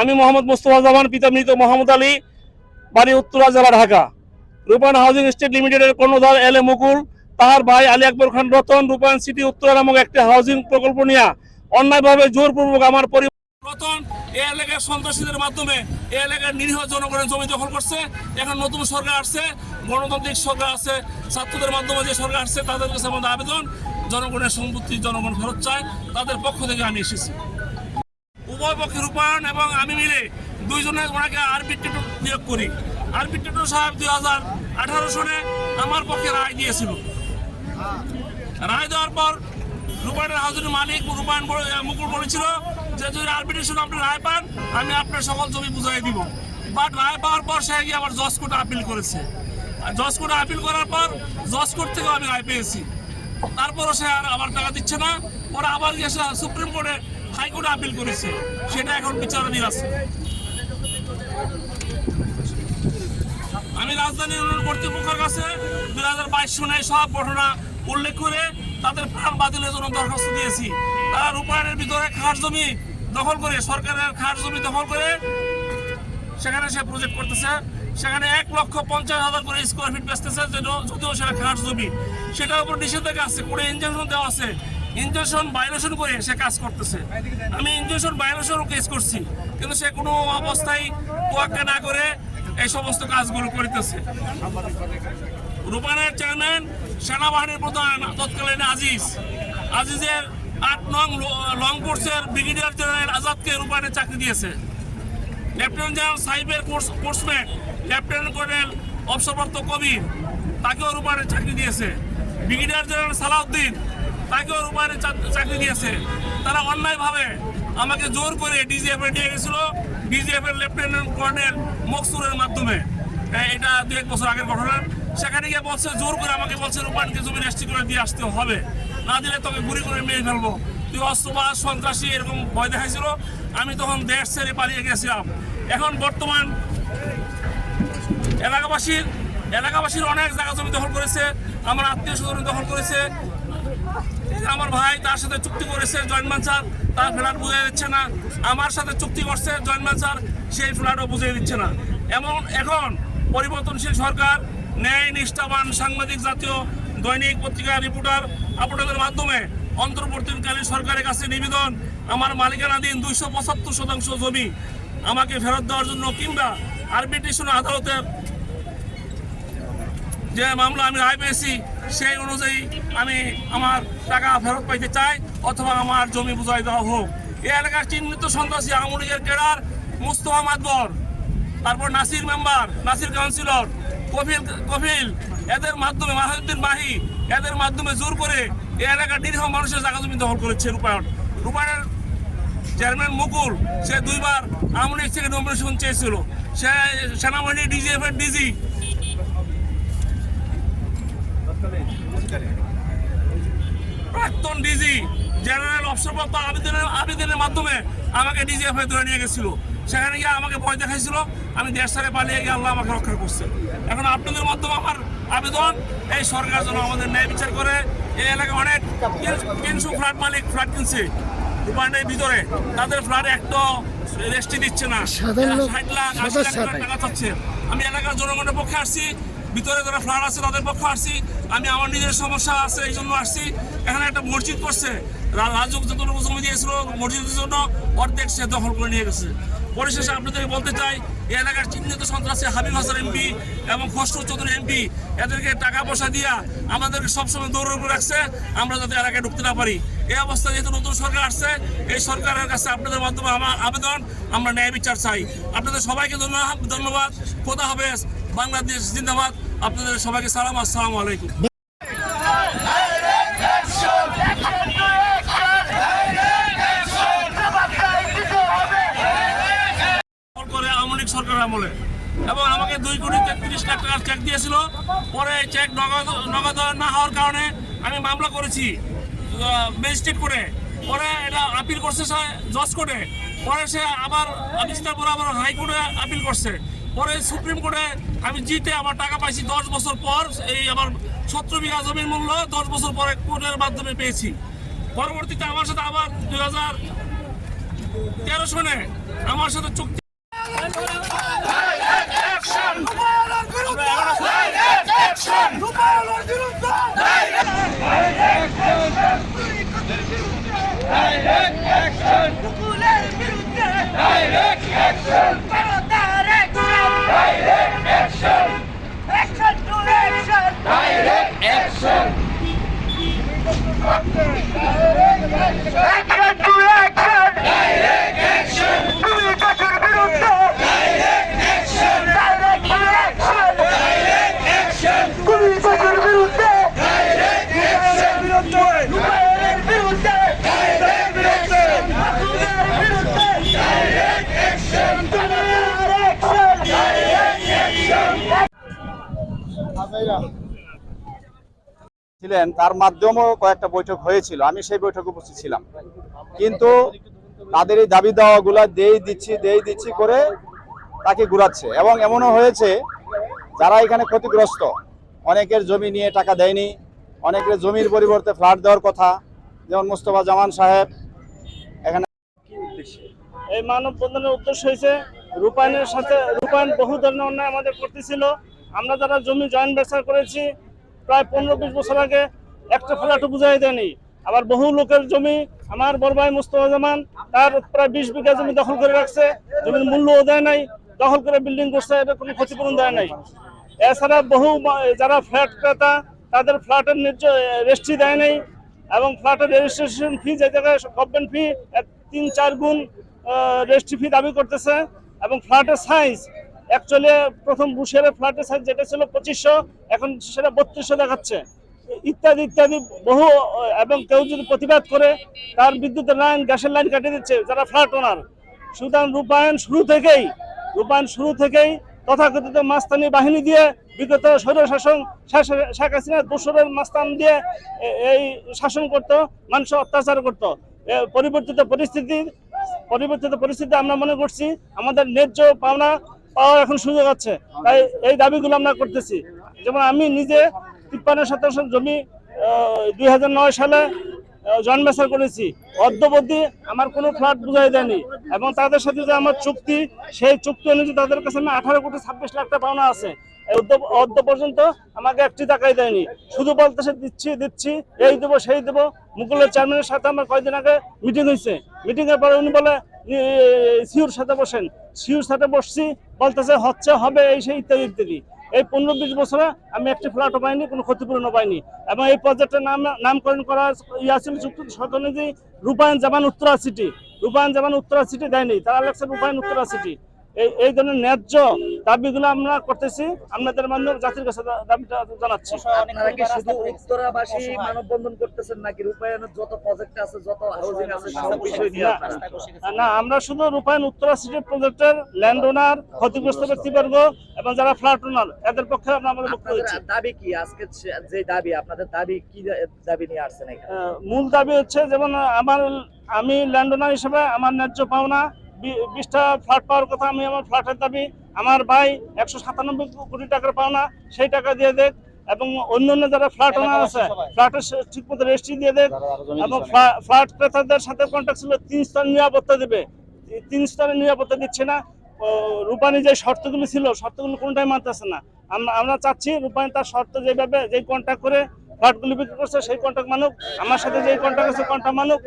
আমি মোহাম্মদ মোস্তফা জামান, পিতা মৃত মোহাম্মদ আলী, বাড়ি উত্তরা, জেলা ঢাকা। রূপায়ণ হাউজিং এস্টেট লিমিটেডের কর্ণধার এল এ মুকুল, তাহার ভাই আলী আকবর খান রতন রূপায়ণ সিটি উত্তরা নামক একটি হাউজিং প্রকল্প নিয়ে অন্যায়ভাবে জোরপূর্বক আমার রতন এই এলাকার সন্ত্রাসীদের মাধ্যমে এই এলাকার নিরীহ জনগণের জমি দখল করছে। এখন নতুন সরকার আসছে, গণতান্ত্রিক সরকার আছে, ছাত্রদের মাধ্যমে যে সরকার আসছে, তাদের কাছে আমাদের আবেদন, জনগণের সম্পত্তি জনগণ ফেরত চায়, তাদের পক্ষ থেকে আমি এসেছি। উভয় পক্ষে রূপায়ণ এবং আমি মিলে দুইজনে ওনাকে আরবিট্রেটর নিয়োগ করি। আরবিট্রেটর সাহেব 2018 সনে আমার পক্ষে রায় দিয়েছিল। রায় দেওয়ার পর রূপায়ণের হাউজিং মালিক রূপায়ণ মুকুল বলেছিল যে যদি আরবিট্রেশন আপনি রায় পান, আমি আপনার সকল জমি বুঝাই দিব। বাট রায় পাওয়ার পর সে গিয়ে আবার জজ কোর্টে আপিল করেছে। জজ কোর্টে আপিল করার পর জজ কোর্ট থেকেও আমি রায় পেয়েছি। তারপরও সে আর আবার টাকা দিচ্ছে না। ওরা আবার গিয়ে সুপ্রিম কোর্টে, হাইকোর্টে আপিল করেছে, সেটা এখন বিচারাধীন আছে। আমি রাজধানী উন্নয়ন কর্তৃপক্ষের কাছে 2022 সনে সব ঘটনা উল্লেখ করে তাদের প্রাণ বাতিলের জন্য দরখাস্ত দিয়েছি। তারা রূপায়ণের ভিতরে খাস জমি দখল করে, সরকারের খাস জমি দখল করে সেখানে সে প্রজেক্ট করতেছে। সেখানে 1,50,000 করে স্কোয়ার ফিট বেচতেছে, যদিও সেটা খাস জমি। সেটার উপর নিষেধাজ্ঞা আছে, করে ইনজেকশন দেওয়া আছে। ইনজেকশন ভায়োলেশন করে সে কাজ করতেছে। আমি ইনজেকশন ভায়োলেশনও কেস করছি, কিন্তু সে কোনো অবস্থায় তোয়াক্কা না করে এই সমস্ত কাজগুলো করিতেছে। রূপায়ণের চেয়ারম্যান সেনাবাহিনীর প্রধান তৎকালীন আজিজের 8 নং লং কোর্সের ব্রিগেডিয়ার জেনারেল আজাদকে রূপায়ণের চাকরি দিয়েছে। লেফটেন্যান্ট জেনারেল সাহিবের কোর্সমেট লেফটেন্যান্ট কর্নেল অবসরপ্রাপ্ত কবির, তাকেও রূপায়ণের চাকরি দিয়েছে। ব্রিগেডিয়ার জেনারেল সালাউদ্দিন, তাকেও রূপায়ণের চাকরি দিয়েছে। তারা অন্যায়ভাবে আমাকে জোর করে ডিজিএফ এ নিয়ে গেছিল, ডিজিএফ এর লেফটেন্যান্ট কর্নেল মকসুরের মাধ্যমে। এটা 2-1 বছর আগের ঘটনা। সেখানে গিয়ে বলছে, জোর করে আমাকে বলছে রূপায়ণকে জমি রেজিস্ট্রি করে দিয়ে আসতে হবে, না দিলে তোকে গুলি করে মেরে ফেলবো, তুই অস্ত্রবাজ সন্ত্রাসী, এরকম ভয় দেখাইছিল। আমি তখন দেশ ছেড়ে পালিয়ে গেছিলাম। এখন বর্তমান এলাকাবাসীর অনেক জায়গা জমি দখল করেছে, আমার আত্মীয় স্বজন দখল করেছে। আমার ভাই তার সাথে চুক্তি করেছে জয়েন্ট ভেঞ্চার, তার ফ্ল্যাট বুঝিয়ে দিচ্ছে না। আমার সাথে চুক্তি করছে জয়েন্ট ভেঞ্চার, সেই ফ্ল্যাটও বুঝিয়ে দিচ্ছে না। এখন পরিবর্তনশীল সরকার, ন্যায় নিষ্ঠাবান সাংবাদিক, জাতীয় দৈনিক পত্রিকা রিপোর্টার আপনাদের মাধ্যমে অন্তর্বর্তীকালীন সরকারের কাছে নিবেদন, আমার মালিকানাধীন 275% জমি আমাকে ফেরত দেওয়ার জন্য, কিংবা আরবিট্রেশন আদালতের যে মামলা আমি রায় পেয়েছি সেই অনুযায়ী আমি আমার টাকা ফেরত পাইতে চাই, অথবা আমার জমি বুঝাই দেওয়া হোক। এই এলাকার চিহ্নিত সন্ত্রাসী আওয়ামী লীগের ক্যাডার মুস্তফা মাদবর, তারপর নাসির মেম্বার, নাসির কাউন্সিলর, কফিল, এদের মাধ্যমে মাহিউদ্দিন মাহি, এদের মাধ্যমে জোর করে এই এলাকার নিরীহ মানুষের জায়গা জমি দখল করেছে রূপায়ণের চেয়ারম্যান মুকুল, সে 2 বার আওয়ামী লীগ থেকে নমিনেশন চেয়েছিল। সে সেনাবাহিনী ডিজিএফ এর ডিজি, প্রাক্তন ডিজি জেনারেল অবসরপ্রাপ্ত আবেদনের মাধ্যমে আমাকে ডিজিএফ এ ধরে নিয়ে গেছিল। সেখানে গিয়ে আমাকে ভয় দেখাইছিল, আমি দেশ ছেড়ে পালিয়ে গিয়ে আল্লাহ আমাকে রক্ষা করছে। এখন আপনাদের মাধ্যমে আমার আবেদন, এই সরকার যেন আমাদের ন্যায় বিচার করে। এই এলাকায় অনেক 300 ফ্ল্যাট মালিক ফ্ল্যাট কিনছে রূপায়ণের ভিতরে, তাদের ফ্ল্যাট একটা রেস্ট্রি দিচ্ছে না, 60 লাখ 80 লাখ টাকা চাচ্ছে। আমি এলাকার জনগণের পক্ষে আসছি, ভিতরে যারা ফ্ল্যাট আছে তাদের পক্ষে আসছি। আমি আমার নিজের সমস্যা আছে এই জন্য আসছি। এখানে একটা মসজিদ করছে, রাজুক যতটুকু জমি দিয়েছিল মসজিদের জন্য, অর্ধেক সে দখল করে নিয়ে গেছে। পরিশেষে আপনাদেরকে বলতে চাই, এই এলাকার চিহ্নিত সন্ত্রাসী হাবিব হাসান এমপি এবং খসরু চৌধুরী এমপি, এদেরকে টাকা পয়সা দিয়া আমাদেরকে সবসময় দৌড় করে রাখছে, আমরা যাতে এলাকায় ঢুকতে না পারি। এই অবস্থায় যেহেতু নতুন সরকার আসছে, এই সরকারের কাছে আপনাদের মাধ্যমে আমার আবেদন, আমরা ন্যায় বিচার চাই। আপনাদের সবাইকে ধন্যবাদ। খোদা হাফেজ, বাংলাদেশ জিন্দাবাদ। আপনাদের সবাইকে সালাম, আসসালামু আলাইকুম। সরকার আমলে এবং আমাকে 2,33,00,000 টাকার চেক দিয়েছিল। পরে চেক নগদ না হওয়ার কারণে আমি মামলা করেছি ম্যাজিস্ট্রেট কোর্টে। পরে এটা আপিল করছে জজ কোর্টে। পরে সে আবার আবার হাইকোর্টে আপিল করছে। পরে সুপ্রিম কোর্টে আমি জিতে আমার টাকা পাইছি 10 বছর পর। এই আমার 17 বিঘা জমির মূল্য 10 বছর পরে কোর্টের মাধ্যমে পেয়েছি। পরবর্তীতে আমার সাথে আবার 13 সনে আমার সাথে চুক্তি ছিলেন, তার মাধ্যমেও কয়েকটা বৈঠক হয়েছিল, আমি সেই বৈঠকে উপস্থিত ছিলাম। কিন্তু তাদের এই দাবি দাওয়াগুলা দেই দিচ্ছি করে তাকে ঘুরাচ্ছে। এবং এমনও হয়েছে যারা এখানে ক্ষতিগ্রস্ত, অনেকের জমি নিয়ে টাকা দেয়নি, অনেকের জমির পরিবর্তে ফ্ল্যাট দেওয়ার কথা, যেমন মোস্তফা জামান সাহেব। এখানে এই মানববন্ধনের উদ্দেশ্য হয়েছে রূপায়ণের সাথে, রূপায়ণ বহু ধরনের অন্যায় আমাদের করতেছিল। আমরা যারা জমি জয়েন্ট ব্যবসা করেছি প্রায় 15-20 বছর আগে একটা ফ্ল্যাটও বুঝাই দেয়নি। আবার বহু লোকের জমি, আমার বড় ভাই মুস্তফা জামান তার প্রায় 20 বিঘা জমি দখল করে রাখছে, জমির মূল্যও দেয় নাই, দখল করে বিল্ডিং করছে, এটা কোনো ক্ষতিপূরণ দেয় নাই। এছাড়া বহু যারা ফ্ল্যাট ক্রেতা তাদের ফ্ল্যাটের রেজিস্ট্রি দেয় নাই, এবং ফ্ল্যাটের রেজিস্ট্রেশন ফি যে জায়গায় গভর্নমেন্ট ফি 3-4 গুণ রেজিস্ট্রি ফি দাবি করতেছে। এবং ফ্ল্যাটের সাইজ অ্যাকচুয়ালি প্রথম বুশের ফ্ল্যাটের সাইজ যেটা ছিল 2500, এখন সেটা 3200 দেখাচ্ছে, ইত্যাদি ইত্যাদি বহু। এবং কেউ যদি প্রতিবাদ করে তার বিদ্যুতের লাইন, গ্যাসের লাইন কাটিয়ে দিচ্ছে যারা ফ্ল্যাট ওনার। সুতরাং রূপায়ণ শুরু থেকেই তথাকথিত মাস্তানি বাহিনী দিয়ে, বিগত স্বৈরশাসন শেখ হাসিনা দোসরের মাস্তান দিয়ে এই শাসন করত, মানুষ অত্যাচার করত। পরিবর্তিত পরিস্থিতি আমরা মনে করছি আমাদের ন্যায্য পাওনা পাওয়ার এখন সুযোগ আছে, তাই এই দাবিগুলো আমরা করতেছি। যেমন আমি নিজে 53 জমি 2009 সালে জয়েন্ট ব্যবসা করেছি, অদ্যবধি আমার কোনো ফ্ল্যাট বুঝাই দেয়নি। এবং তাদের সাথে যে আমার চুক্তি, সেই চুক্তি অনুযায়ী তাদের কাছে আমি 18,26,00,000 টাকা পাওনা আছে, অদ্য পর্যন্ত আমাকে একটি টাকাই দেয়নি। শুধু বলতেছে দিচ্ছি, এই দেবো সেই দেবো। মুকুলের চেয়ারম্যানের সাথে আমার কয়েকদিন আগে মিটিং হয়েছে, মিটিংয়ের পরে উনি বলে সিউর সাথে বসেন, সিউর সাথে বসছি, বলতেছে হচ্ছে হবে এই সেই ইত্যাদি ইত্যাদি। এই 15-20 বছরে আমি একটি ফ্ল্যাটও পাইনি, কোনো ক্ষতিপূরণও পাইনি। এবং এই প্রজেক্টের নামকরণ করা ছিল চুক্তি শর্ত অনুযায়ী রূপায়ণ জামান উত্তরা সিটি দেয়নি, তারা লেখছে রূপায়ণ উত্তরা সিটি। এই ধরনের ন্যায্য দাবিগুলো আমরা করতেছি, আপনাদের মাধ্যমে জাতির কাছে দাবিটা জানাচ্ছি। আপনারা কি শুধু উত্তরাবাসী মানববন্ধন করতেছেন নাকি রূপায়ণের যত প্রজেক্ট আছে, যত হাউজিং আছে সব বিষয় নিয়ে? না, আমরা শুধু রূপায়ণ উত্তরা সিটি প্রজেক্টের ল্যান্ড ওনার, ক্ষতিগ্রস্ত ব্যক্তিবর্গ এবং যারা ফ্ল্যাট ওনার, এদের পক্ষে আমরা আমাদের বক্তব্য দিচ্ছি। দাবি কি আজকে যে দাবি, আপনাদের দাবি কি দাবি নিয়ে আসছেন এখানে? মূল দাবি হচ্ছে, যেমন আমি ল্যান্ড ওনার হিসেবে আমার ন্যায্য পাওনা 20টা ফ্ল্যাট পাওয়ার কথা, আমি আমার ফ্ল্যাটের দাবি, আমার ভাই 197 কোটি টাকার পাওনা, সেই টাকা দিয়ে দেখ। এবং অন্যান্য যারা ফ্ল্যাট ওনার আছে ফ্ল্যাটের ঠিকমতো রেজিস্ট্রি দিয়ে দেখ। এবং ফ্ল্যাট ক্রেতাদের সাথে কন্ট্যাক্ট ছিল 3 স্তরের নিরাপত্তা দেবে, 3 স্তরের নিরাপত্তা দিচ্ছে না। রূপায়ণ যে শর্তগুলি ছিল, শর্তগুলো কোনটাই মানতেছে না। আমরা চাচ্ছি রূপায়ণ তার শর্ত যেই কন্ট্যাক্ট করে ফ্ল্যাটগুলি বিক্রি করছে সেই কন্ট্যাক্ট মানুক, আমার সাথে যেই কন্ট্যাক্ট আছে কন্ট্যাক্ট মানুক।